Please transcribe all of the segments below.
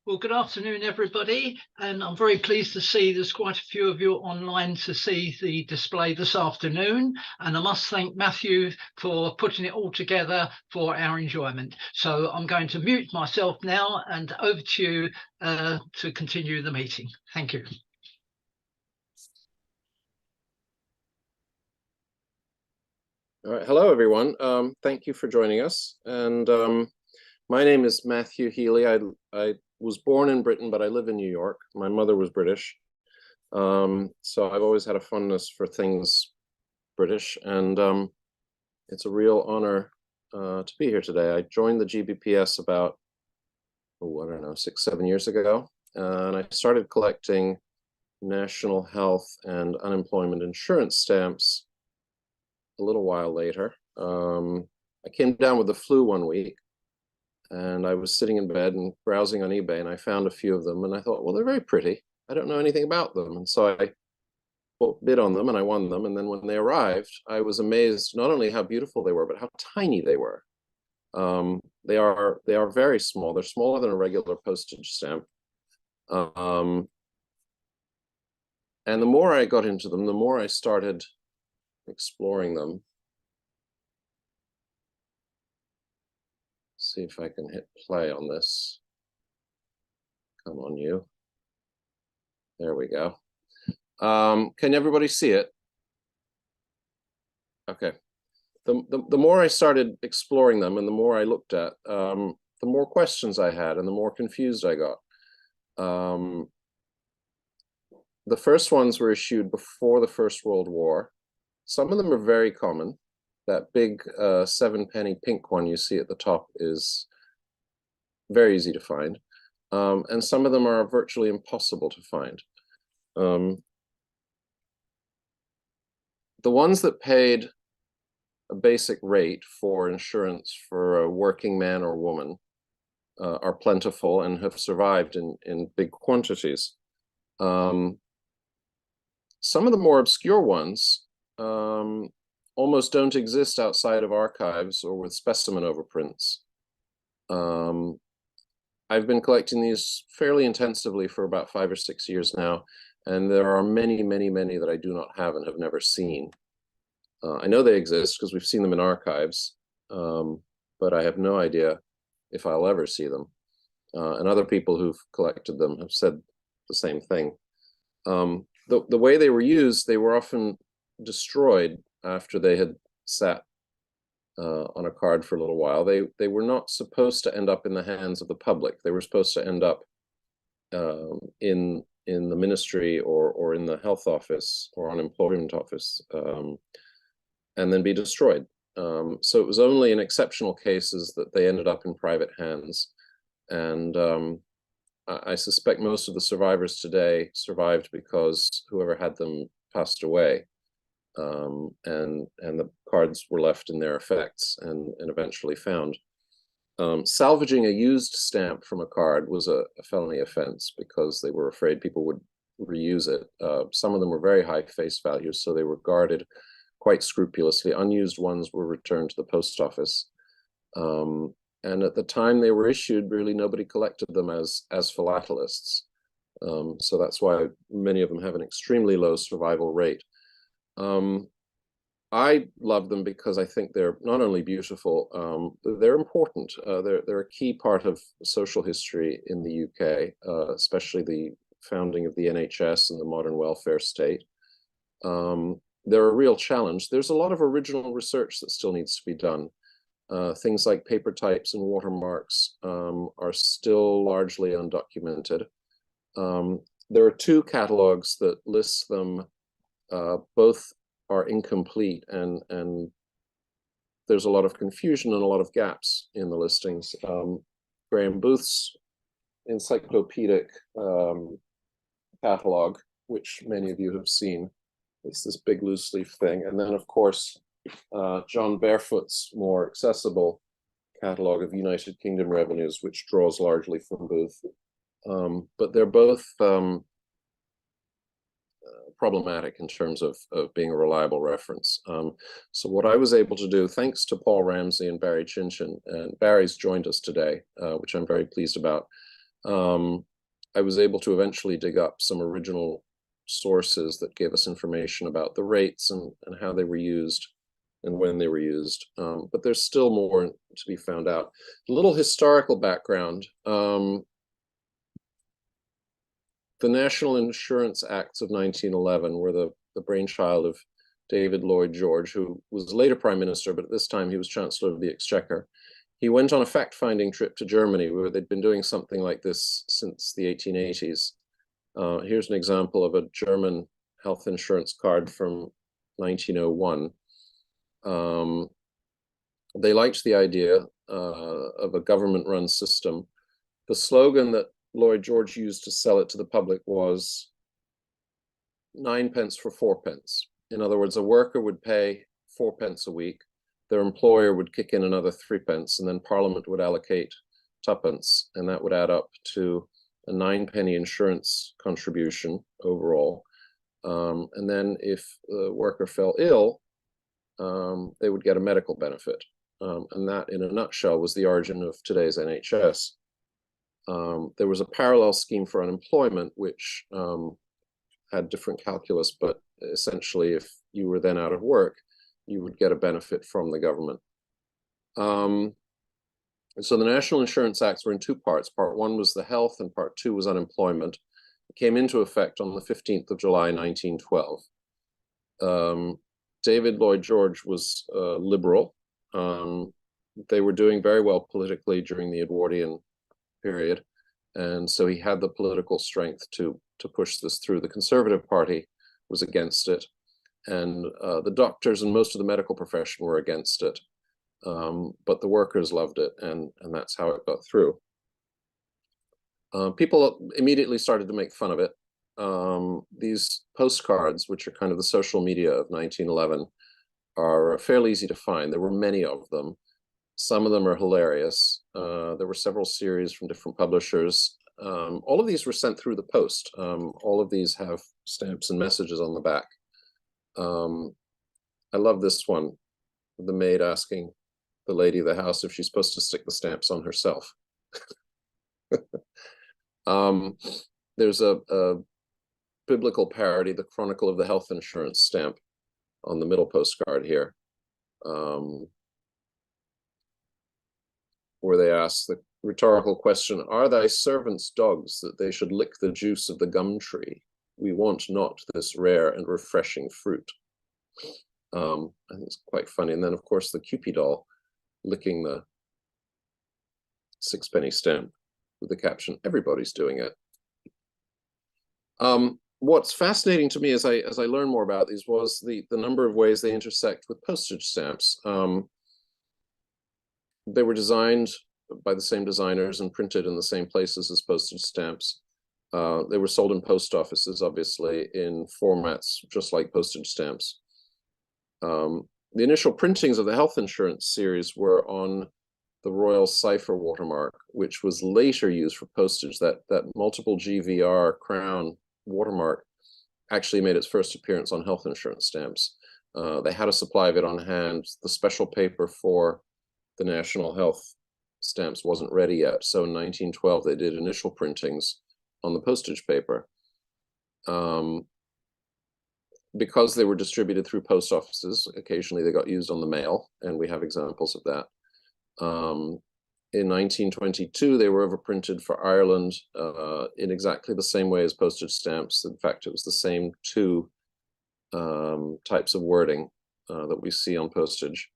Well, good afternoon, everybody, and I'm very pleased to see there's quite a few of you online to see the display this afternoon, and I must thank Matthew for putting it all together for our enjoyment. So I'm going to mute myself now and over to you to continue the meeting. Thank you. All right, hello everyone. Thank you for joining us. And my name is Matthew Healey. I was born in Britain, but I live in New York. My mother was British. So I've always had a fondness for things British, and it's a real honor to be here today. I joined the GBPS about, I don't know, 6-7 years ago, and I started collecting national health and unemployment insurance stamps a little while later. I came down with the flu one week, and I was sitting in bed and browsing on eBay, and I found a few of them, and I thought, well, they're very pretty. I don't know anything about them. And so I bid on them, and I won them. And then when they arrived, I was amazed not only how beautiful they were, but how tiny they were. They are very small. They're smaller than a regular postage stamp. And the more I got into them, the more I started exploring them. See if I can hit play on this. Come on, you. There we go. Can everybody see it? Okay. The more I started exploring them and the more I looked at, the more questions I had and the more confused I got. The first ones were issued before the First World War. Some of them are very common. That big 7-penny pink one you see at the top is very easy to find. And some of them are virtually impossible to find. The ones that paid a basic rate for insurance for a working man or woman are plentiful and have survived in big quantities. Some of the more obscure ones almost don't exist outside of archives or with specimen overprints. I've been collecting these fairly intensively for about 5 or 6 years now, and there are many, many, many that I do not have and have never seen. I know they exist because we've seen them in archives, but I have no idea if I'll ever see them. And other people who've collected them have said the same thing. The way they were used, they were often destroyed after they had sat on a card for a little while. They were not supposed to end up in the hands of the public. They were supposed to end up in the ministry or in the health office or unemployment office, and then be destroyed. So it was only in exceptional cases that they ended up in private hands. And I suspect most of the survivors today survived because whoever had them passed away. And the cards were left in their effects and eventually found. Salvaging a used stamp from a card was a felony offense because they were afraid people would reuse it. Some of them were very high face values, so they were guarded quite scrupulously. Unused ones were returned to the post office. And at the time they were issued, really nobody collected them as philatelists. So that's why many of them have an extremely low survival rate. I love them because I think they're not only beautiful, they're important. They're a key part of social history in the UK, especially the founding of the NHS and the modern welfare state. They're a real challenge. There's a lot of original research that still needs to be done. Things like paper types and watermarks are still largely undocumented. There are 2 catalogs that list them. Both are incomplete, and there's a lot of confusion and a lot of gaps in the listings. Graham Booth's encyclopedic catalog, which many of you have seen, it's this big loose leaf thing. And then, of course, John Barefoot's more accessible catalog of United Kingdom revenues, which draws largely from Booth. But they're both problematic in terms of being a reliable reference. So what I was able to do, thanks to Paul Ramsey and Barry Chinchin, and Barry's joined us today, which I'm very pleased about, I was able to eventually dig up some original sources that gave us information about the rates and how they were used and when they were used. But there's still more to be found out. A little historical background. The National Insurance Acts of 1911 were the brainchild of David Lloyd George, who was later Prime Minister, but at this time he was Chancellor of the Exchequer. He went on a fact-finding trip to Germany, where they'd been doing something like this since the 1880s. Here's an example of a German health insurance card from 1901. They liked the idea of a government-run system. The slogan that Lloyd George used to sell it to the public was 9 pence for 4 pence. In other words, a worker would pay 4 pence a week, their employer would kick in another 3 pence, and then Parliament would allocate 2 pence, and that would add up to a 9 penny insurance contribution overall. And then if the worker fell ill, they would get a medical benefit. And that, in a nutshell, was the origin of today's NHS. There was a parallel scheme for unemployment, which had different calculus, but essentially, if you were then out of work, you would get a benefit from the government. So the National Insurance Acts were in two parts. Part one was the health, and part two was unemployment. It came into effect on the 15th of July, 1912. David Lloyd George was liberal. They were doing very well politically during the Edwardian period, and so he had the political strength to push this through. The Conservative Party was against it, and the doctors and most of the medical profession were against it, but the workers loved it, and that's how it got through. People immediately started to make fun of it. These postcards, which are kind of the social media of 1911, are fairly easy to find. There were many of them. Some of them are hilarious. There were several series from different publishers. All of these were sent through the post. All of these have stamps and messages on the back. I love this one, the maid asking the lady of the house if she's supposed to stick the stamps on herself. There's a biblical parody, the Chronicle of the Health Insurance stamp on the middle postcard here, where they ask the rhetorical question, "Are thy servants dogs that they should lick the juice of the gum tree? We want not this rare and refreshing fruit." I think it's quite funny. And then, of course, the Cupid doll licking the 6 penny stamp with the caption, "Everybody's doing it." What's fascinating to me as I learn more about these was the number of ways they intersect with postage stamps. They were designed by the same designers and printed in the same places as postage stamps. They were sold in post offices, obviously, in formats just like postage stamps. The initial printings of the health insurance series were on the Royal Cipher watermark, which was later used for postage. That multiple GVR crown watermark actually made its first appearance on health insurance stamps. They had a supply of it on hand. The special paper for the national health stamps wasn't ready yet. So in 1912, they did initial printings on the postage paper. Because they were distributed through post offices, occasionally they got used on the mail, and we have examples of that. In 1922, they were overprinted for Ireland in exactly the same way as postage stamps. In fact, it was the same two types of wording that we see on postage.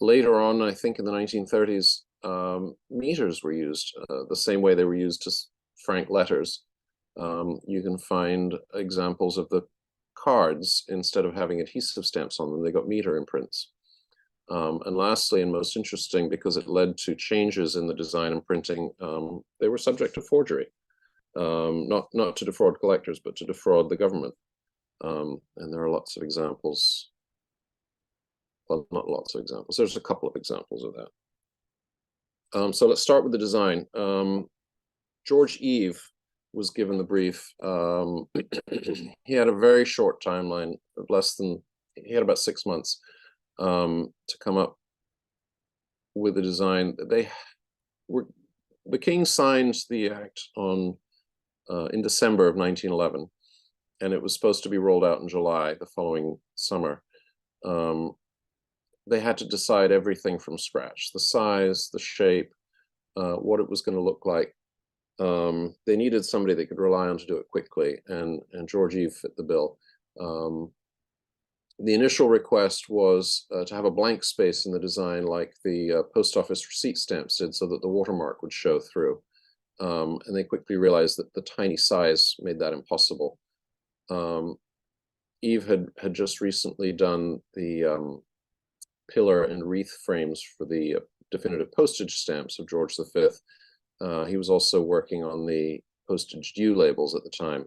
Later on, I think in the 1930s, meters were used the same way they were used to frank letters. You can find examples of the cards, instead of having adhesive stamps on them, they got meter imprints. And lastly, and most interesting, because it led to changes in the design and printing, they were subject to forgery, not to defraud collectors, but to defraud the government. And there are lots of examples. Well, not lots of examples. There's a couple of examples of that. So let's start with the design. George Eve was given the brief. He had a very short timeline, he had about 6 months to come up with a design. They were the king signed the act in December of 1911, and it was supposed to be rolled out in July the following summer. They had to decide everything from scratch: the size, the shape, what it was going to look like. They needed somebody they could rely on to do it quickly, and George Eve fit the bill. The initial request was to have a blank space in the design like the post office receipt stamps did, so that the watermark would show through. And they quickly realized that the tiny size made that impossible. Eve had just recently done the pillar and wreath frames for the definitive postage stamps of George V. He was also working on the postage due labels at the time.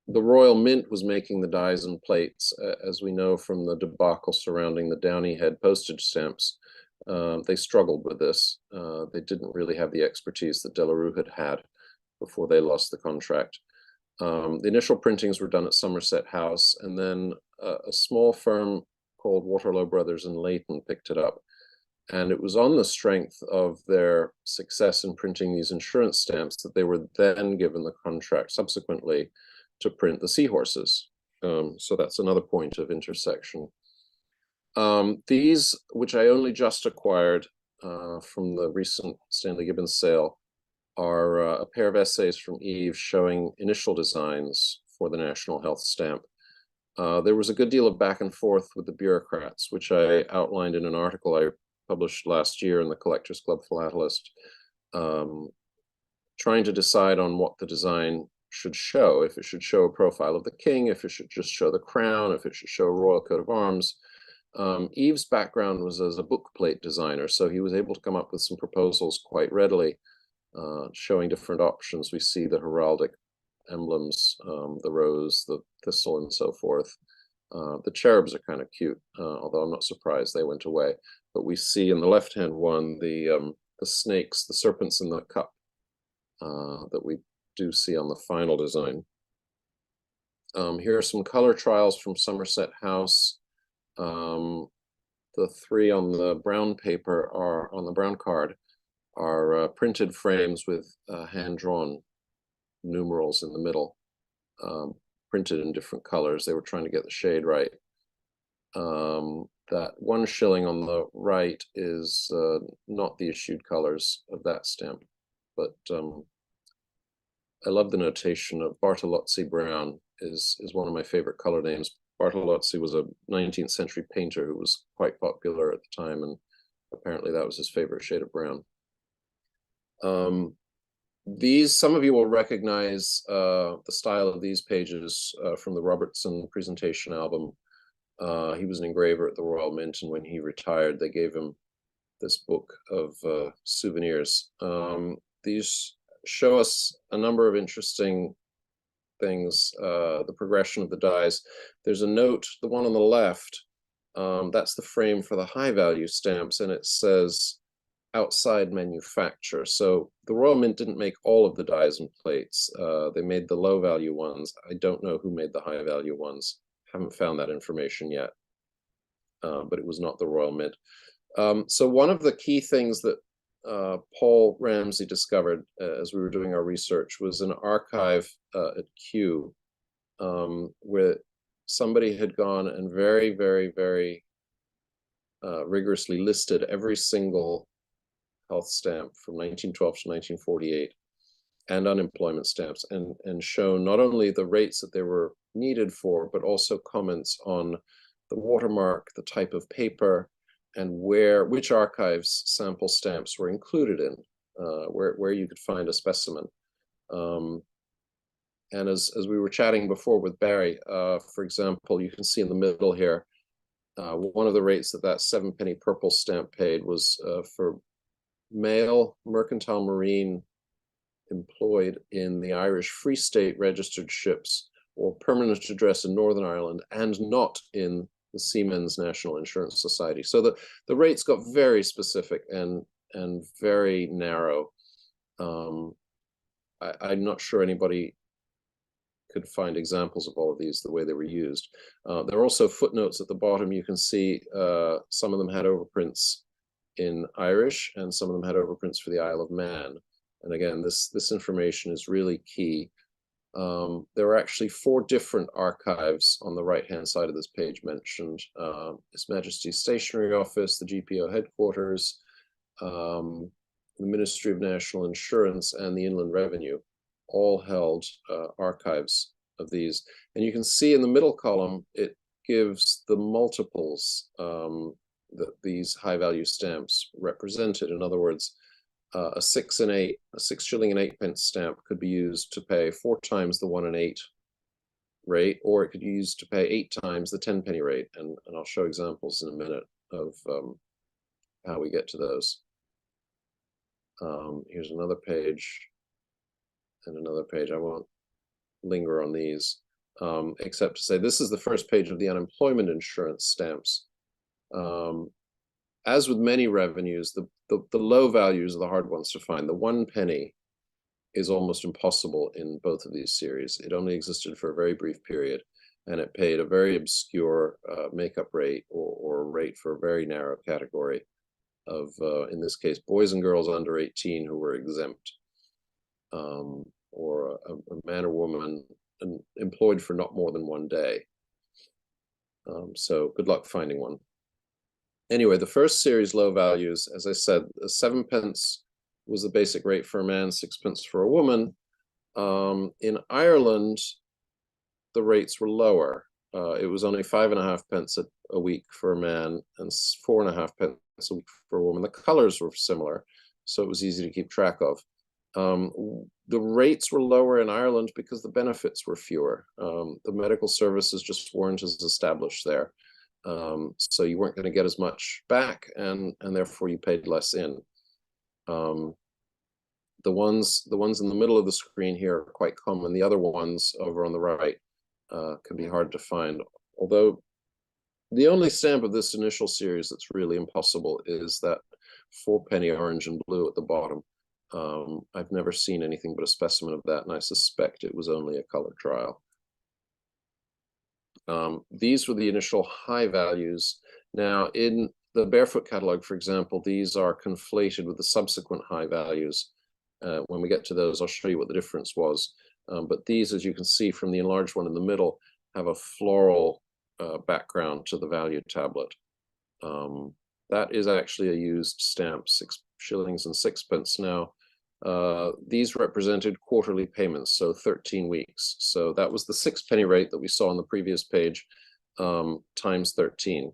The Royal Mint was making the dies and plates, as we know from the debacle surrounding the Downy Head postage stamps. They struggled with this. They didn't really have the expertise that De La Rue had before they lost the contract. The initial printings were done at Somerset House, and then a small firm called Waterlow Brothers in Leighton picked it up. And it was on the strength of their success in printing these insurance stamps that they were then given the contract subsequently to print the seahorses. So that's another point of intersection. These, which I only just acquired from the recent Stanley Gibbons sale, are a pair of essays from Eve showing initial designs for the National Health Stamp. There was a good deal of back and forth with the bureaucrats, which I outlined in an article I published last year in the Collectors Club Philatelist, trying to decide on what the design should show, if it should show a profile of the king, if it should just show the crown, if it should show a royal coat of arms. Eve's background was as a bookplate designer, so he was able to come up with some proposals quite readily, showing different options. We see the heraldic emblems, the rose, the thistle, and so forth. The cherubs are kind of cute, although I'm not surprised they went away. But we see in the left-hand one the snakes, the serpents in the cup that we do see on the final design. Here are some color trials from Somerset House. The three on the brown paper are on the brown card are printed frames with hand-drawn numerals in the middle, printed in different colors. They were trying to get the shade right. That 1 shilling on the right is not the issued colors of that stamp, but I love the notation of Bartolozzi Brown is one of my favorite color names. Bartolozzi was a 19th century painter who was quite popular at the time, and apparently that was his favorite shade of brown. Some of you will recognize the style of these pages from the Robertson presentation album. He was an engraver at the Royal Mint, and when he retired, they gave him this book of souvenirs. These show us a number of interesting things, the progression of the dies. There's a note, the one on the left, that's the frame for the high value stamps, and it says outside manufacture. So the Royal Mint didn't make all of the dies and plates. They made the low value ones. I don't know who made the high value ones. Haven't found that information yet, but it was not the Royal Mint. So one of the key things that Paul Ramsey discovered as we were doing our research was an archive at Kew, where somebody had gone and very, very, very rigorously listed every single health stamp from 1912 to 1948 and unemployment stamps, and shown not only the rates that they were needed for, but also comments on the watermark, the type of paper, and which archives sample stamps were included in, where you could find a specimen. And as we were chatting before with Barry, for example, you can see in the middle here, one of the rates that 7-penny purple stamp paid was for male mercantile marine employed in the Irish Free State registered ships or permanent address in Northern Ireland and not in the Seamen's National Insurance Society. So the rates got very specific and very narrow. I'm not sure anybody could find examples of all of these the way they were used. There are also footnotes at the bottom. You can see some of them had overprints in Irish, and some of them had overprints for the Isle of Man. And again, this information is really key. There are actually 4 different archives on the right-hand side of this page mentioned. His Majesty's Stationery Office, the GPO headquarters, the Ministry of National Insurance, and the Inland Revenue all held archives of these. And you can see in the middle column, it gives the multiples that these high-value stamps represented. In other words, a 6 shilling and 8 pence stamp could be used to pay 4 times the 1 and 8 rate, or it could be used to pay 8 times the 10 penny rate. And I'll show examples in a minute of how we get to those. Here's another page and another page. I won't linger on these, except to say this is the first page of the unemployment insurance stamps. As with many revenues, the low values are the hard ones to find. The 1 penny is almost impossible in both of these series. It only existed for a very brief period, and it paid a very obscure makeup rate or rate for a very narrow category of, in this case, boys and girls under 18 who were exempt, or a man or woman employed for not more than 1 day. So good luck finding one. Anyway, the first series low values, as I said, 7 pence was the basic rate for a man, 6 pence for a woman. In Ireland, the rates were lower. It was only 5.5 pence a week for a man and 4.5 pence a week for a woman. The colors were similar, so it was easy to keep track of. The rates were lower in Ireland because the benefits were fewer. The medical services just weren't as established there. So you weren't going to get as much back, and therefore you paid less in. The ones in the middle of the screen here are quite common. The other ones over on the right can be hard to find. Although the only stamp of this initial series that's really impossible is that 4 penny orange and blue at the bottom. I've never seen anything but a specimen of that, and I suspect it was only a color trial. These were the initial high values. Now, in the Barefoot catalog, for example, these are conflated with the subsequent high values. When we get to those, I'll show you what the difference was. But these, as you can see from the enlarged one in the middle, have a floral background to the value tablet. That is actually a used stamp, 6 shillings and 6 pence now. These represented quarterly payments, so 13 weeks. So that was the 6 penny rate that we saw on the previous page, times 13.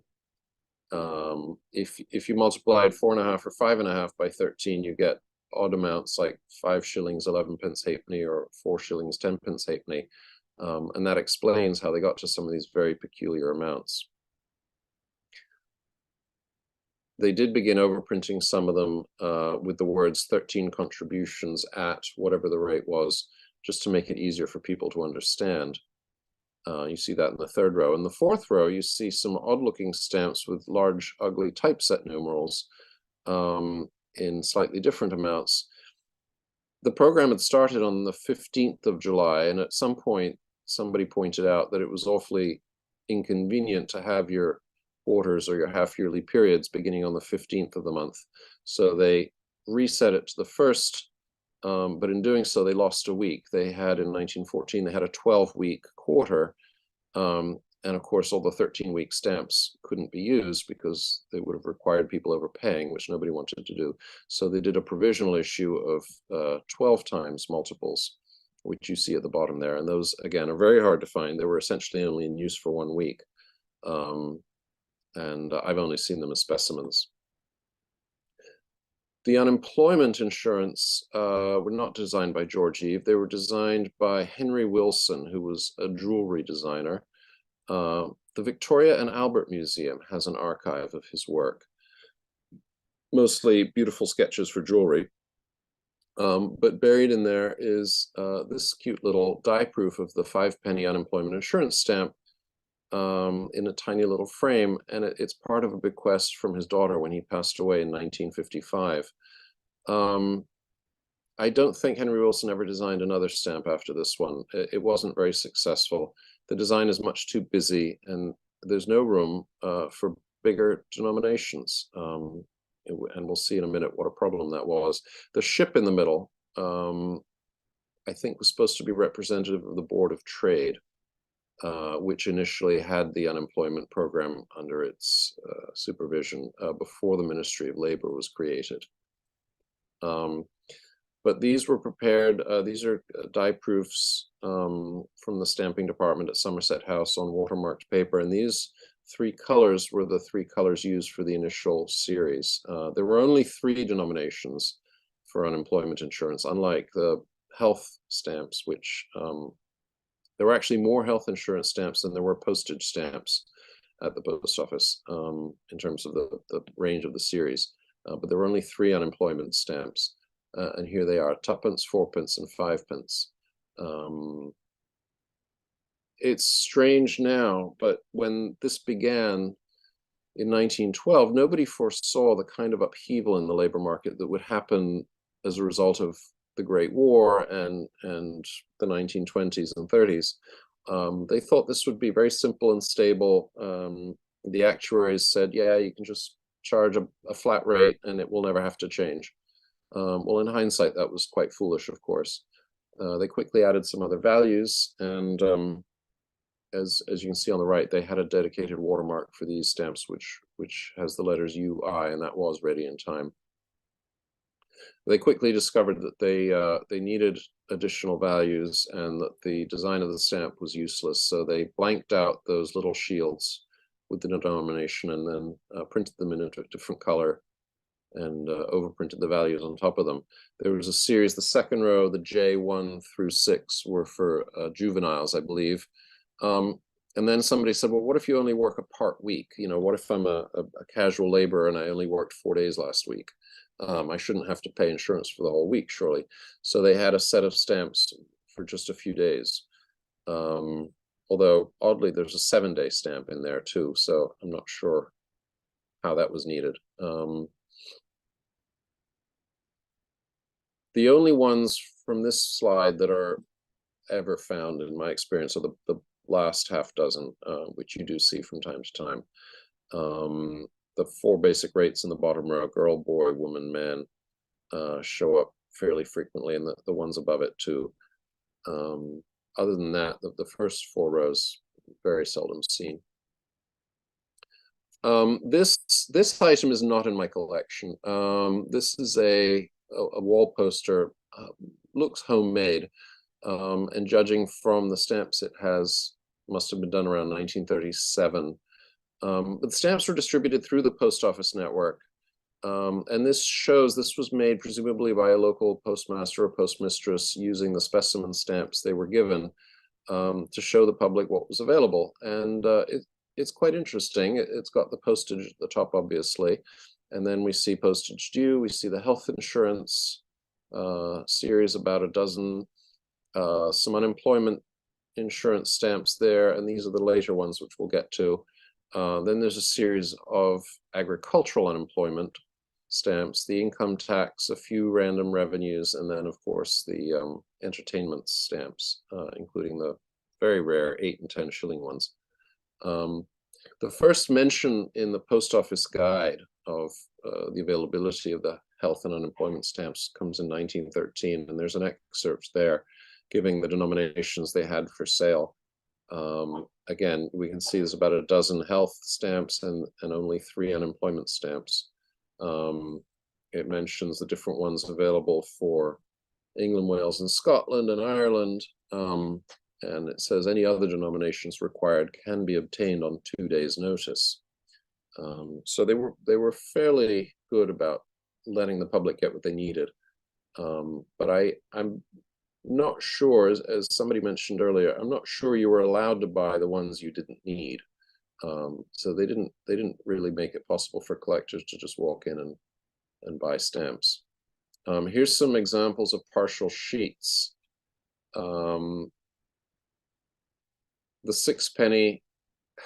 If you multiplied 4.5 or 5.5 by 13, you get odd amounts like 5 shillings 11 pence halfpenny or 4 shillings 10 pence halfpenny, and that explains how they got to some of these very peculiar amounts. They did begin overprinting some of them with the words 13 contributions at whatever the rate was, just to make it easier for people to understand. You see that in the 3rd row. In the 4th row, you see some odd-looking stamps with large, ugly typeset numerals in slightly different amounts. The program had started on the 15th of July, and at some point, somebody pointed out that it was awfully inconvenient to have your quarters or your half-yearly periods beginning on the 15th of the month. So they reset it to the 1st, but in doing so, they lost a week. They had, in 1914, they had a 12-week quarter, and of course, all the 13-week stamps couldn't be used because they would have required people overpaying, which nobody wanted to do. So they did a provisional issue of 12 times multiples, which you see at the bottom there. And those, again, are very hard to find. They were essentially only in use for 1 week. And I've only seen them as specimens. The unemployment insurance were not designed by George Eve. They were designed by Henry Wilson, who was a jewelry designer. The Victoria and Albert Museum has an archive of his work, mostly beautiful sketches for jewelry. But buried in there is this cute little die proof of the 5 penny unemployment insurance stamp in a tiny little frame, and it's part of a bequest from his daughter when he passed away in 1955. I don't think Henry Wilson ever designed another stamp after this one. It wasn't very successful. The design is much too busy, and there's no room for bigger denominations. and we'll see in a minute what a problem that was. The ship in the middle, I think, was supposed to be representative of the Board of Trade, which initially had the unemployment program under its supervision before the Ministry of Labor was created. But these were prepared, these are die proofs from the stamping department at Somerset House on watermarked paper, and these three colors were the three colors used for the initial series. There were only 3 denominations for unemployment insurance, unlike the health stamps, which there were actually more health insurance stamps than there were postage stamps at the post office in terms of the range of the series. But there were only 3 unemployment stamps. And here they are, 2p, 4p, and 5p. It's strange now, but when this began in 1912, nobody foresaw the kind of upheaval in the labor market that would happen as a result of the Great War and the 1920s and 30s. They thought this would be very simple and stable. The actuaries said, yeah, you can just charge a flat rate and it will never have to change. Well, in hindsight, that was quite foolish, of course. They quickly added some other values, and as you can see on the right, they had a dedicated watermark for these stamps, which has the letters UI, and that was ready in time. They quickly discovered that they needed additional values and that the design of the stamp was useless, so they blanked out those little shields with the denomination and then printed them in a different color and overprinted the values on top of them. There was a series, the second row, the J1 through 6 were for juveniles, I believe. And then somebody said, well, what if you only work a part week? You know, what if I'm a casual laborer and I only worked 4 days last week? I shouldn't have to pay insurance for the whole week, surely. So they had a set of stamps for just a few days. Although, oddly, there's a 7-day stamp in there too, so I'm not sure how that was needed. The only ones from this slide that are ever found, in my experience, are the last half dozen, which you do see from time to time. The 4 basic rates in the bottom row, girl, boy, woman, man, show up fairly frequently, and the ones above it too. Other than that, the first 4 rows, very seldom seen. This item is not in my collection. This is a wall poster, looks homemade, and judging from the stamps it has, must have been done around 1937. But the stamps were distributed through the post office network, and this shows this was made presumably by a local postmaster or postmistress using the specimen stamps they were given to show the public what was available. And it's quite interesting. It's got the postage at the top, obviously, and then we see postage due. We see the health insurance series, about a dozen, some unemployment insurance stamps there, and these are the later ones, which we'll get to. Then there's a series of agricultural unemployment stamps, the income tax, a few random revenues, and then, of course, the entertainment stamps, including the very rare 8 and 10 shilling ones. The first mention in the post office guide of the availability of the health and unemployment stamps comes in 1913, and there's an excerpt there giving the denominations they had for sale. Again, we can see there's about a dozen health stamps and only 3 unemployment stamps. It mentions the different ones available for England, Wales, and Scotland and Ireland. And it says any other denominations required can be obtained on 2 days' notice. So they were fairly good about letting the public get what they needed. But I'm not sure, as somebody mentioned earlier, I'm not sure you were allowed to buy the ones you didn't need. So they didn't really make it possible for collectors to just walk in and buy stamps. Here's some examples of partial sheets. The 6-penny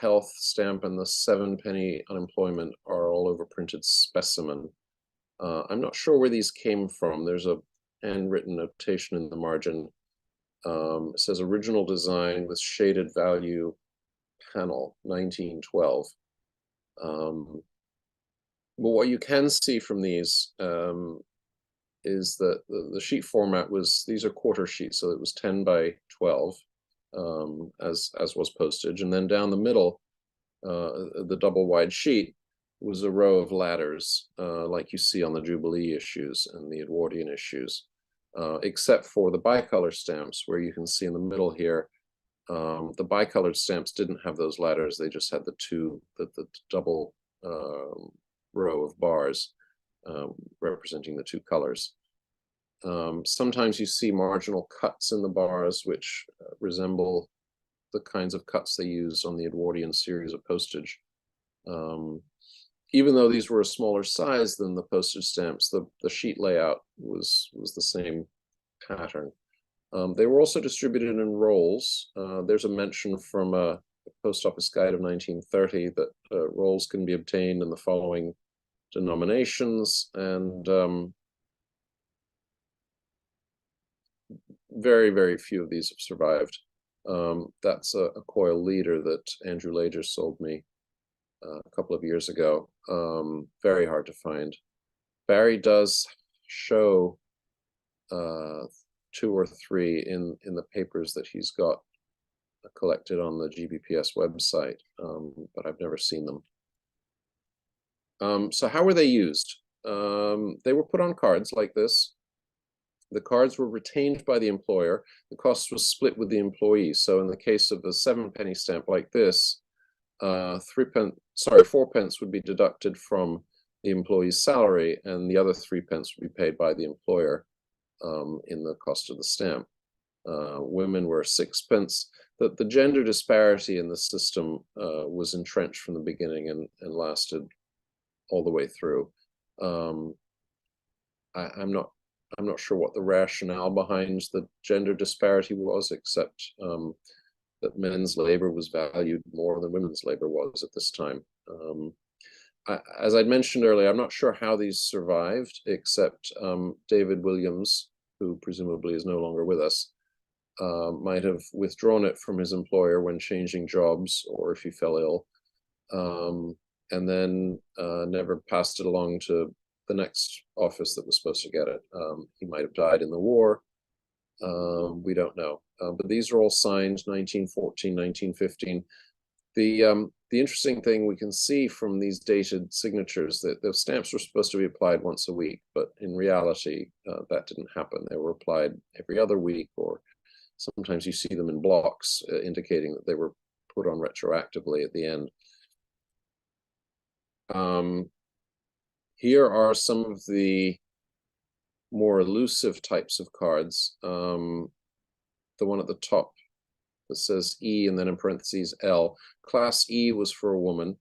health stamp and the 7-penny unemployment are all over printed specimen. I'm not sure where these came from. There's a handwritten notation in the margin. It says original design with shaded value panel, 1912. But what you can see from these is that the sheet format was, these are quarter sheets, so it was 10 by 12 as was postage, and then down the middle, the double wide sheet was a row of ladders like you see on the Jubilee issues and the Edwardian issues, except for the bicolor stamps, where you can see in the middle here, the bicolored stamps didn't have those ladders. They just had the double row of bars representing the two colors. Sometimes you see marginal cuts in the bars, which resemble the kinds of cuts they use on the Edwardian series of postage. Even though these were a smaller size than the postage stamps, the sheet layout was the same pattern. They were also distributed in rolls. There's a mention from a post office guide of 1930 that rolls can be obtained in the following denominations, and very, very few of these have survived. That's a coil leader that Andrew Lager sold me a couple of years ago. Very hard to find. Barry does show 2 or 3 in the papers that he's got collected on the GBPS website, but I've never seen them. So how were they used? They were put on cards like this. The cards were retained by the employer. The cost was split with the employee. So in the case of a 7-penny stamp like this, 4 pence would be deducted from the employee's salary, and the other 3 pence would be paid by the employer in the cost of the stamp. Women were 6 pence. The gender disparity in the system was entrenched from the beginning and lasted all the way through. I'm not sure what the rationale behind the gender disparity was, except that men's labor was valued more than women's labor was at this time. As I'd mentioned earlier, I'm not sure how these survived, except David Williams, who presumably is no longer with us, might have withdrawn it from his employer when changing jobs, or if he fell ill, and then never passed it along to the next office that was supposed to get it. He might have died in the war. We don't know. But these are all signed 1914, 1915. The interesting thing we can see from these dated signatures that the stamps were supposed to be applied once a week, but in reality, that didn't happen. They were applied every other week, or sometimes you see them in blocks, indicating that they were put on retroactively at the end. Here are some of the more elusive types of cards. The one at the top that says E and then in parentheses L. Class E was for a woman.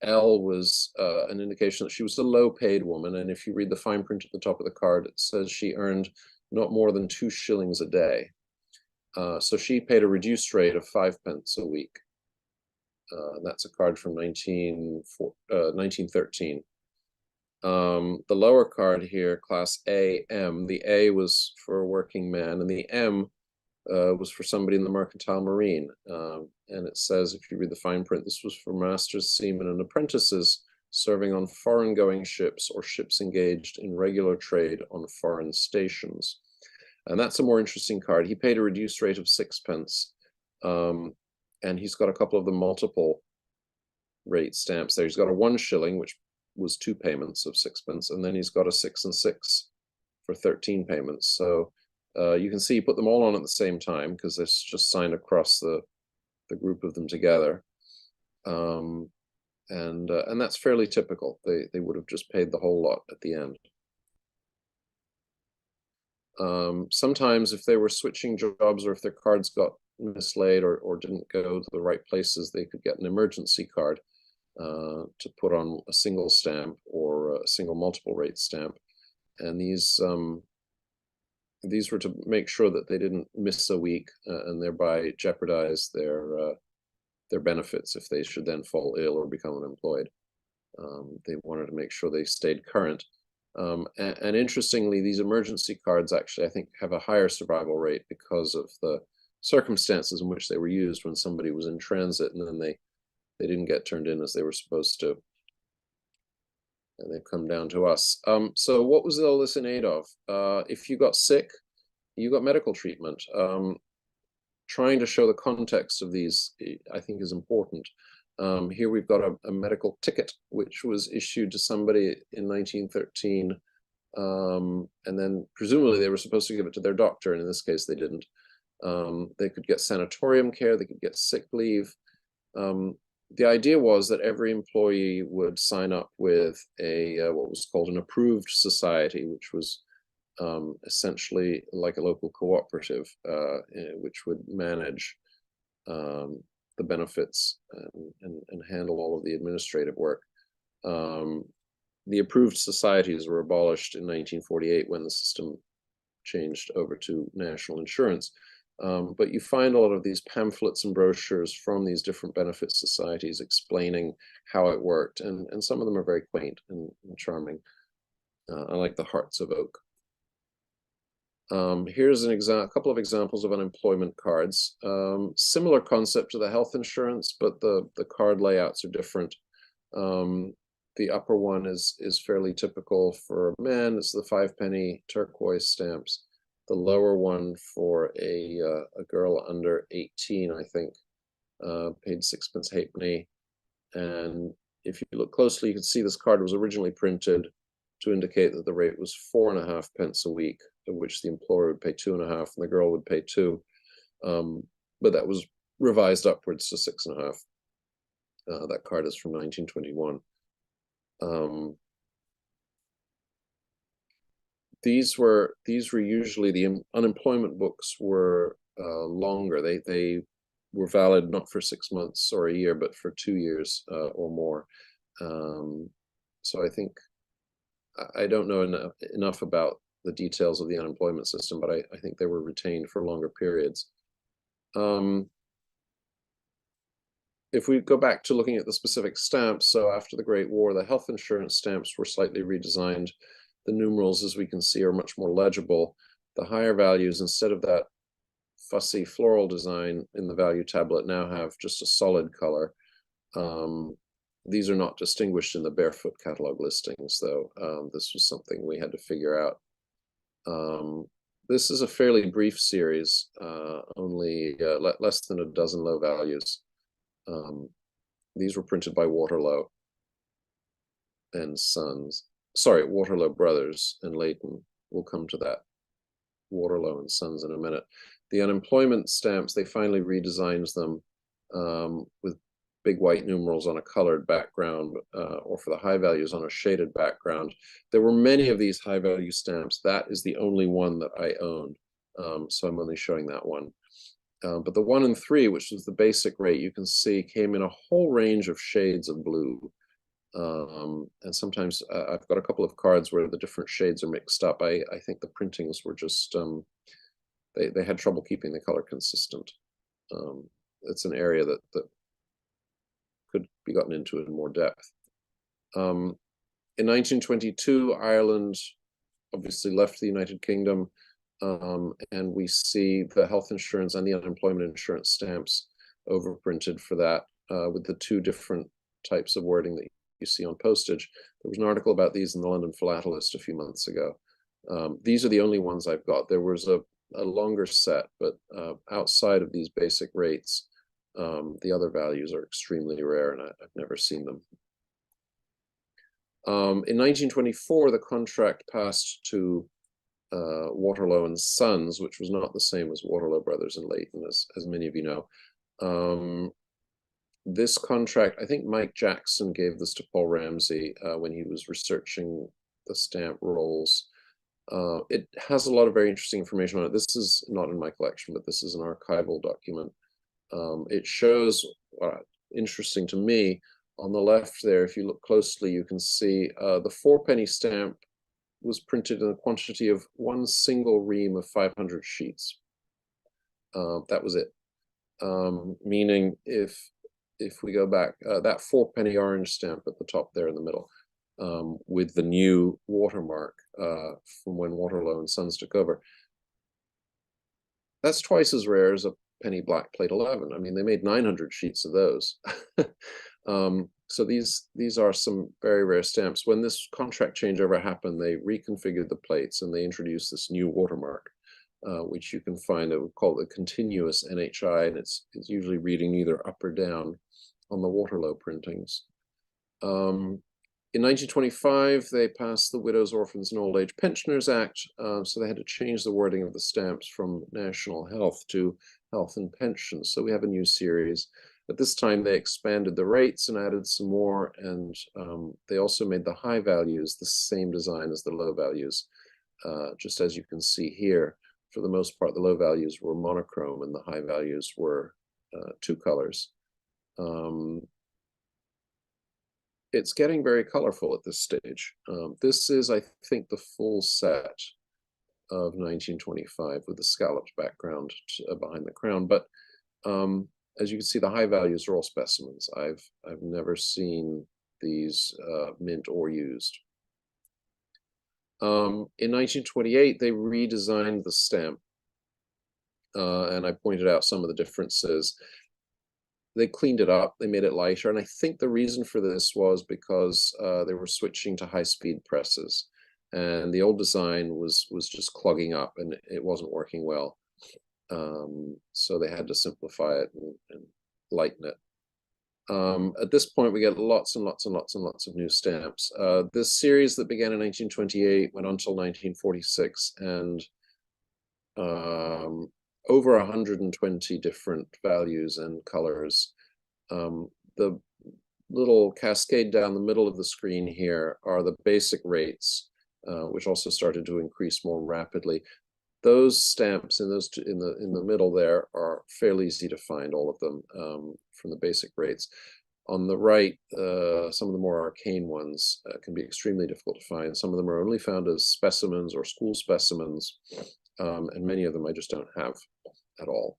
L was an indication that she was a low-paid woman, and if you read the fine print at the top of the card, it says she earned not more than 2 shillings a day. So she paid a reduced rate of 5 pence a week. That's a card from 1913. The lower card here, class AM, the A was for a working man, and the M was for somebody in the mercantile marine. And it says, if you read the fine print, this was for masters, seamen, and apprentices serving on foreign-going ships or ships engaged in regular trade on foreign stations. And that's a more interesting card. He paid a reduced rate of 6 pence. And he's got a couple of the multiple rate stamps there. He's got a 1 shilling, which was 2 payments of 6 pence, and then he's got a 6 and 6 for 13 payments. So you can see he put them all on at the same time, because it's just signed across the group of them together. And that's fairly typical. They would have just paid the whole lot at the end. Sometimes if they were switching jobs, or if their cards got mislaid or didn't go to the right places, they could get an emergency card to put on a single stamp or a single multiple rate stamp. And these were to make sure that they didn't miss a week and thereby jeopardize their benefits if they should then fall ill or become unemployed. They wanted to make sure they stayed current. And interestingly, these emergency cards actually, I think, have a higher survival rate because of the circumstances in which they were used when somebody was in transit and then they didn't get turned in as they were supposed to. and they've come down to us. So what was all this in aid of? If you got sick, you got medical treatment. Trying to show the context of these, I think, is important. Here we've got a medical ticket, which was issued to somebody in 1913, and then presumably they were supposed to give it to their doctor, and in this case they didn't. They could get sanatorium care, they could get sick leave. The idea was that every employee would sign up with a what was called an approved society, which was essentially like a local cooperative, which would manage the benefits and handle all of the administrative work. The approved societies were abolished in 1948 when the system changed over to national insurance. But you find a lot of these pamphlets and brochures from these different benefit societies explaining how it worked, and some of them are very quaint and charming. I like the Hearts of Oak. Here's a couple of examples of unemployment cards. Similar concept to the health insurance, but the card layouts are different. The upper one is fairly typical for men. It's the 5-penny turquoise stamps. The lower one for a girl under 18, I think, paid 6 pence halfpenny. And if you look closely, you can see this card was originally printed to indicate that the rate was 4.5 pence a week, of which the employer would pay 2.5 and the girl would pay 2. But that was revised upwards to 6.5. That card is from 1921. These were usually, the unemployment books were longer. They were valid not for 6 months or a year, but for 2 years or more. So I think, I don't know enough about the details of the unemployment system, but I think they were retained for longer periods. If we go back to looking at the specific stamps, so after the Great War, the health insurance stamps were slightly redesigned. The numerals, as we can see, are much more legible. The higher values, instead of that fussy floral design in the value tablet, now have just a solid color. These are not distinguished in the barefoot catalog listings, though. This was something we had to figure out. This is a fairly brief series, only less than a dozen low values. These were printed by Waterlow and Sons. Sorry, Waterlow Brothers and Leighton. We'll come to that. Waterlow and Sons in a minute. The unemployment stamps, they finally redesigned them with big white numerals on a colored background, or for the high values on a shaded background. There were many of these high value stamps. That is the only one that I owned, so I'm only showing that one. But the 1 and 3, which was the basic rate, you can see came in a whole range of shades of blue. And sometimes I've got a couple of cards where the different shades are mixed up. I think the printings were just, they had trouble keeping the color consistent. It's an area that could be gotten into in more depth. In 1922, Ireland obviously left the United Kingdom, and we see the health insurance and the unemployment insurance stamps overprinted for that, with the 2 different types of wording that you see on postage. There was an article about these in the London Philatelist a few months ago. These are the only ones I've got. There was a longer set, but outside of these basic rates, the other values are extremely rare, and I've never seen them. In 1924, the contract passed to Waterlow and Sons, which was not the same as Waterlow Brothers and Leighton, as many of you know. This contract, I think Mike Jackson gave this to Paul Ramsey when he was researching the stamp rolls. It has a lot of very interesting information on it. This is not in my collection, but this is an archival document. It shows, interesting to me, on the left there, if you look closely, you can see the 4-penny stamp was printed in a quantity of 1 single ream of 500 sheets. That was it. Meaning if we go back, that 4-penny orange stamp at the top there in the middle, with the new watermark from when Waterlow and Sons took over, that's twice as rare as a penny black plate 11. I mean, they made 900 sheets of those. So these are some very rare stamps. When this contract changeover happened, they reconfigured the plates and they introduced this new watermark, which you can find. It would call it continuous NHI, and it's usually reading either up or down on the Waterloo printings. In 1925, they passed the Widows, Orphans, and Old Age Pensioners Act, so they had to change the wording of the stamps from national health to health and pensions. So we have a new series. At this time, they expanded the rates and added some more, and they also made the high values the same design as the low values. Just as you can see here, for the most part, the low values were monochrome and the high values were two colors. It's getting very colorful at this stage. This is, I think, the full set of 1925 with the scalloped background behind the crown. But as you can see, the high values are all specimens. I've never seen these mint or used. In 1928, they redesigned the stamp, and I pointed out some of the differences. They cleaned it up, they made it lighter, and I think the reason for this was because they were switching to high-speed presses, and the old design was just clogging up, and it wasn't working well. So they had to simplify it and lighten it. At this point, we get lots and lots and lots and lots of new stamps. This series that began in 1928 went on until 1946, and over 120 different values and colors. The little cascade down the middle of the screen here are the basic rates, which also started to increase more rapidly. Those stamps in those in the middle there are fairly easy to find, all of them, from the basic rates. On the right, some of the more arcane ones can be extremely difficult to find. Some of them are only found as specimens or school specimens, and many of them I just don't have at all.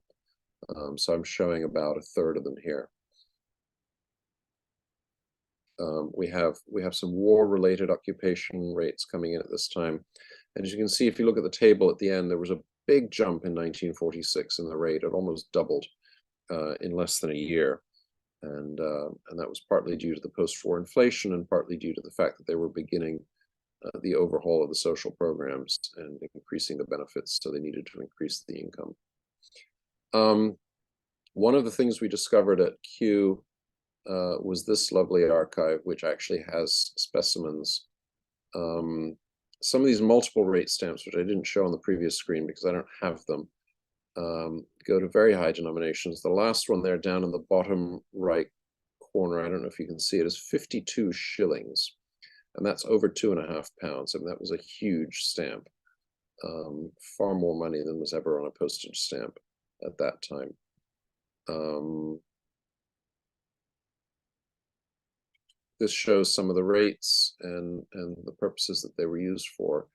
So I'm showing about a third of them here. We have some war-related occupation rates coming in at this time. And as you can see, if you look at the table at the end, there was a big jump in 1946 in the rate. It almost doubled in less than a year. And that was partly due to the post-war inflation and partly due to the fact that they were beginning the overhaul of the social programs and increasing the benefits, so they needed to increase the income. One of the things we discovered at Kew was this lovely archive, which actually has specimens. Some of these multiple rate stamps, which I didn't show on the previous screen because I don't have them, go to very high denominations. The last one there down in the bottom right corner, I don't know if you can see it, is 52 shillings. And that's over £2.5. I mean, that was a huge stamp. Far more money than was ever on a postage stamp at that time. This shows some of the rates and the purposes that they were used for.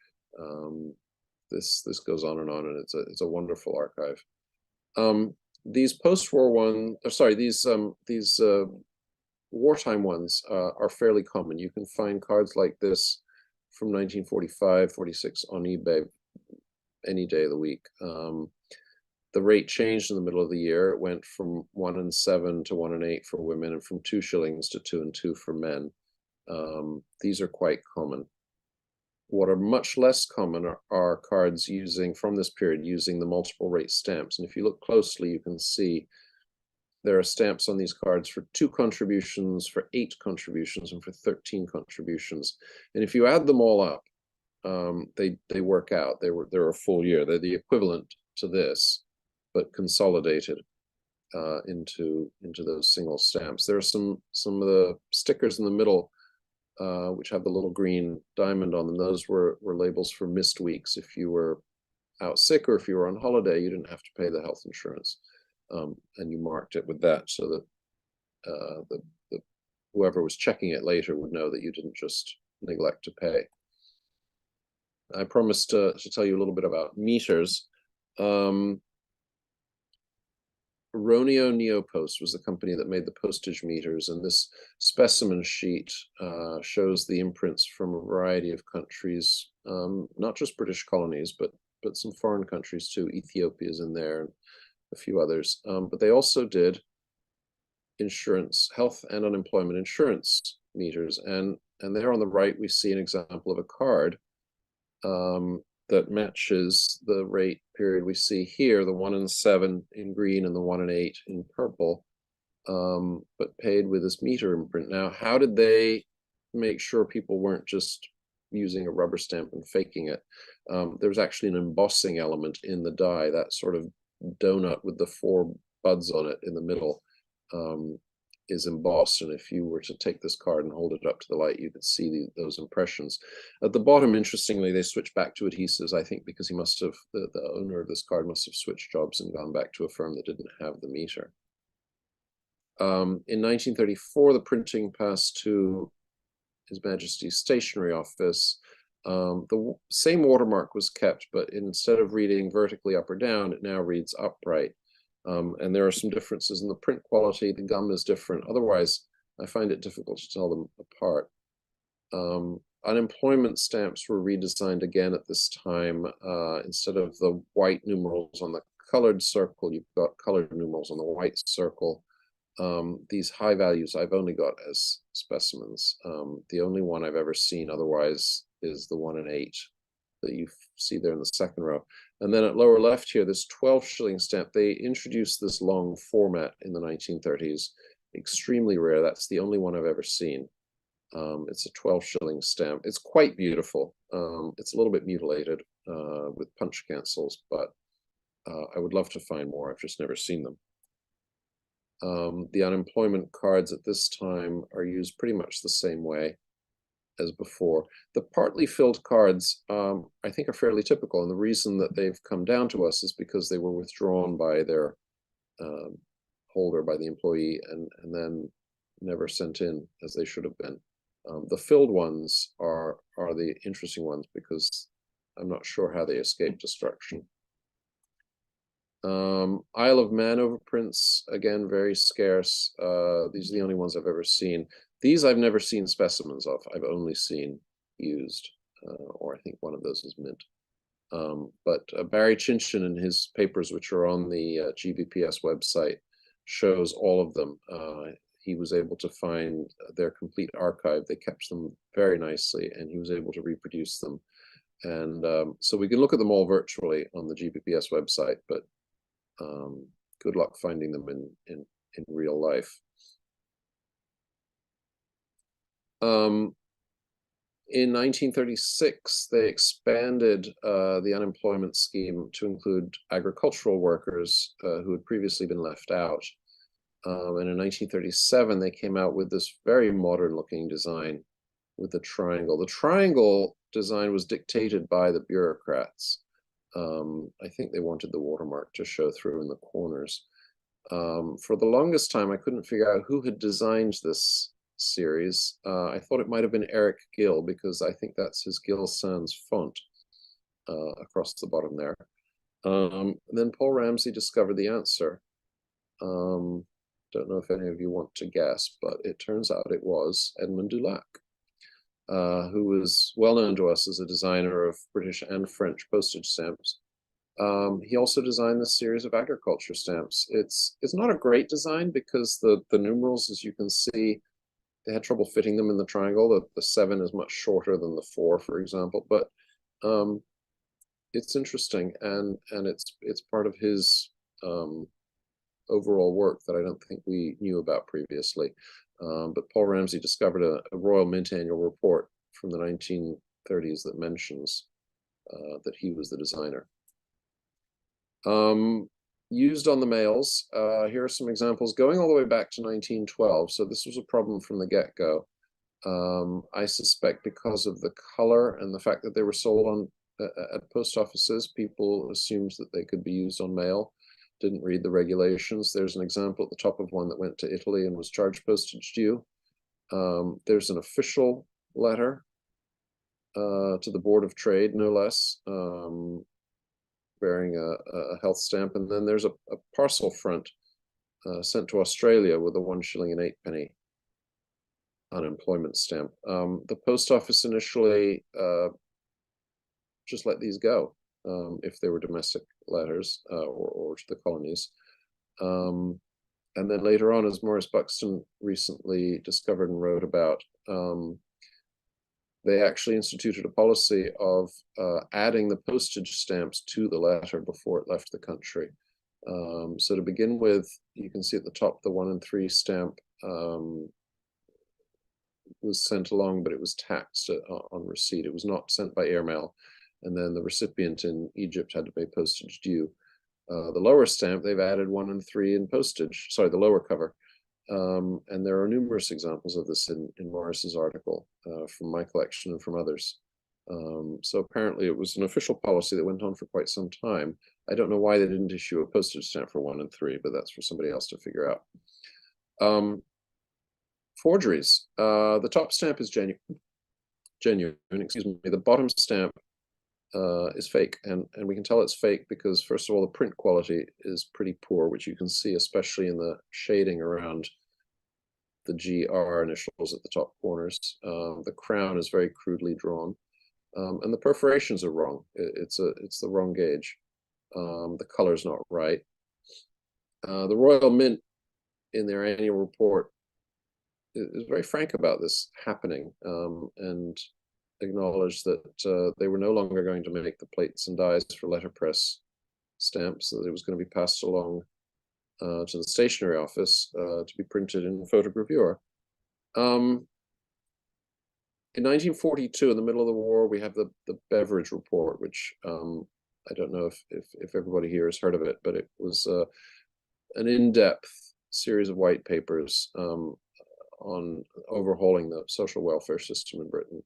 This goes on, and it's a wonderful archive. These post-war ones, these wartime ones are fairly common. You can find cards like this from 1945, 46 on eBay any day of the week. The rate changed in the middle of the year. It went from 1 7 to 1 8 for women, and from 2 shillings to 2 2 for men. These are quite common. What are much less common are cards from this period using the multiple rate stamps. And if you look closely, you can see there are stamps on these cards for 2 contributions, for 8 contributions, and for 13 contributions. And if you add them all up, they work out. They're a full year. They're the equivalent to this, but consolidated into those single stamps. There are some of the stickers in the middle, which have the little green diamond on them. Those were labels for missed weeks. If you were out sick or if you were on holiday, you didn't have to pay the health insurance, and you marked it with that so that whoever was checking it later would know that you didn't just neglect to pay. I promised to tell you a little bit about meters. Roneo Neopost was the company that made the postage meters, and this specimen sheet shows the imprints from a variety of countries, not just British colonies, but some foreign countries too. Ethiopia's in there, and a few others. But they also did insurance, health and unemployment insurance meters. And there on the right, we see an example of a card that matches the rate period we see here, the 1 and 7 in green and the 1 and 8 in purple, but paid with this meter imprint. Now, how did they make sure people weren't just using a rubber stamp and faking it? There's actually an embossing element in the die, that sort of donut with the 4 buds on it in the middle is embossed. And if you were to take this card and hold it up to the light, you could see those impressions. At the bottom, interestingly, they switched back to adhesives, I think because he must have, the owner of this card must have switched jobs and gone back to a firm that didn't have the meter. In 1934, the printing passed to His Majesty's Stationery Office. The same watermark was kept, but instead of reading vertically up or down, it now reads upright. And there are some differences in the print quality. The gum is different. Otherwise, I find it difficult to tell them apart. Unemployment stamps were redesigned again at this time. Instead of the white numerals on the colored circle, you've got colored numerals on the white circle. These high values I've only got as specimens. The only one I've ever seen otherwise is the 1 and 8 that you see there in the second row. And then at lower left here, this 12-shilling stamp, they introduced this long format in the 1930s. Extremely rare. That's the only one I've ever seen. It's a 12-shilling stamp. It's quite beautiful. It's a little bit mutilated with punch cancels, but I would love to find more. I've just never seen them. The unemployment cards at this time are used pretty much the same way as before. The partly filled cards, I think, are fairly typical, and the reason that they've come down to us is because they were withdrawn by their holder, by the employee, and then never sent in as they should have been. The filled ones are the interesting ones because I'm not sure how they escaped destruction. Isle of Man overprints, again, very scarce. These are the only ones I've ever seen. These I've never seen specimens of. I've only seen used, or I think one of those is mint. But Barry Chinchin in his papers, which are on the GBPS website, shows all of them. He was able to find their complete archive. They kept them very nicely, and he was able to reproduce them. And so we can look at them all virtually on the GBPS website, but good luck finding them in real life. In 1936, they expanded the unemployment scheme to include agricultural workers who had previously been left out. And in 1937, they came out with this very modern-looking design with the triangle. The triangle design was dictated by the bureaucrats. I think they wanted the watermark to show through in the corners. For the longest time, I couldn't figure out who had designed this series. I thought it might have been Eric Gill, because I think that's his Gill Sans font across the bottom there. Then Paul Ramsey discovered the answer. Don't know if any of you want to guess, but it turns out it was Edmond Dulac, who was well known to us as a designer of British and French postage stamps. He also designed this series of agriculture stamps. It's not a great design because the numerals, as you can see, they had trouble fitting them in the triangle. The 7 is much shorter than the 4, for example, but it's interesting, and it's part of his overall work that I don't think we knew about previously. But Paul Ramsey discovered a Royal Mint annual report from the 1930s that mentions that he was the designer. Used on the mails, here are some examples going all the way back to 1912. So this was a problem from the get-go. I suspect because of the color and the fact that they were sold on at post offices, people assumed that they could be used on mail, didn't read the regulations. There's an example at the top of one that went to Italy and was charged postage due. There's an official letter to the Board of Trade, no less, bearing a health stamp. And then there's a parcel front sent to Australia with a 1 shilling and 8 penny unemployment stamp. The post office initially just let these go if they were domestic letters or to the colonies. And then later on, as Maurice Buxton recently discovered and wrote about, they actually instituted a policy of adding the postage stamps to the letter before it left the country. So to begin with, you can see at the top the 1 and 3 stamp was sent along, but it was taxed on receipt. It was not sent by airmail. And then the recipient in Egypt had to pay postage due. The lower stamp, they've added 1 and 3 in postage, sorry, the lower cover. And there are numerous examples of this in Morris's article from my collection and from others. So apparently it was an official policy that went on for quite some time. I don't know why they didn't issue a postage stamp for 1 and 3, but that's for somebody else to figure out. Forgeries. The top stamp is genuine, excuse me. The bottom stamp is fake, and we can tell it's fake because, first of all, the print quality is pretty poor, which you can see especially in the shading around the GR initials at the top corners. The crown is very crudely drawn, and the perforations are wrong. It's the wrong gauge. The color's not right. The Royal Mint, in their annual report, is very frank about this happening, and acknowledged that they were no longer going to make the plates and dies for letterpress stamps, that it was going to be passed along to the stationery office to be printed in photogravure. In 1942, in the middle of the war, we have the Beveridge Report, which I don't know if everybody here has heard of it, but it was an in-depth series of white papers on overhauling the social welfare system in Britain,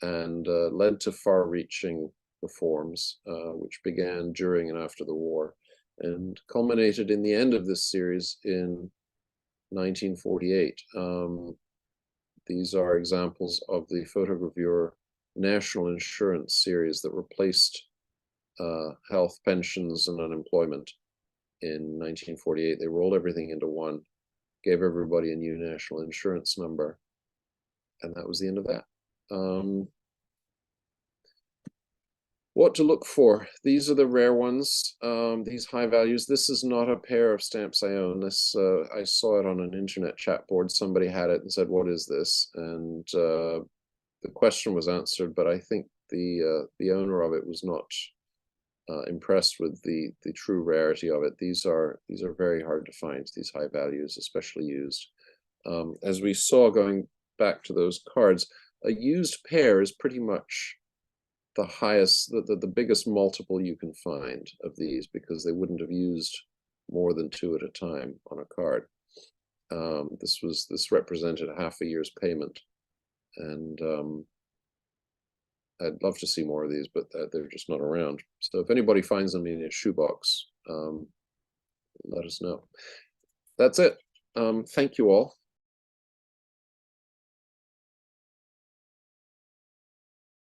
and led to far-reaching reforms, which began during and after the war, and culminated in the end of this series in 1948. These are examples of the photogravure national insurance series that replaced health, pensions, and unemployment in 1948. They rolled everything into one, gave everybody a new national insurance number, and that was the end of that. What to look for? These are the rare ones, these high values. This is not a pair of stamps I own. This I saw it on an internet chat board. Somebody had it and said, "What is this?" And the question was answered, but I think the owner of it was not impressed with the true rarity of it. These are very hard to find, these high values, especially used. As we saw going back to those cards, a used pair is pretty much the highest, the biggest multiple you can find of these, because they wouldn't have used more than 2 at a time on a card. This represented half a year's payment, and I'd love to see more of these, but they're just not around. So if anybody finds them in a shoebox, let us know. That's it. Thank you all.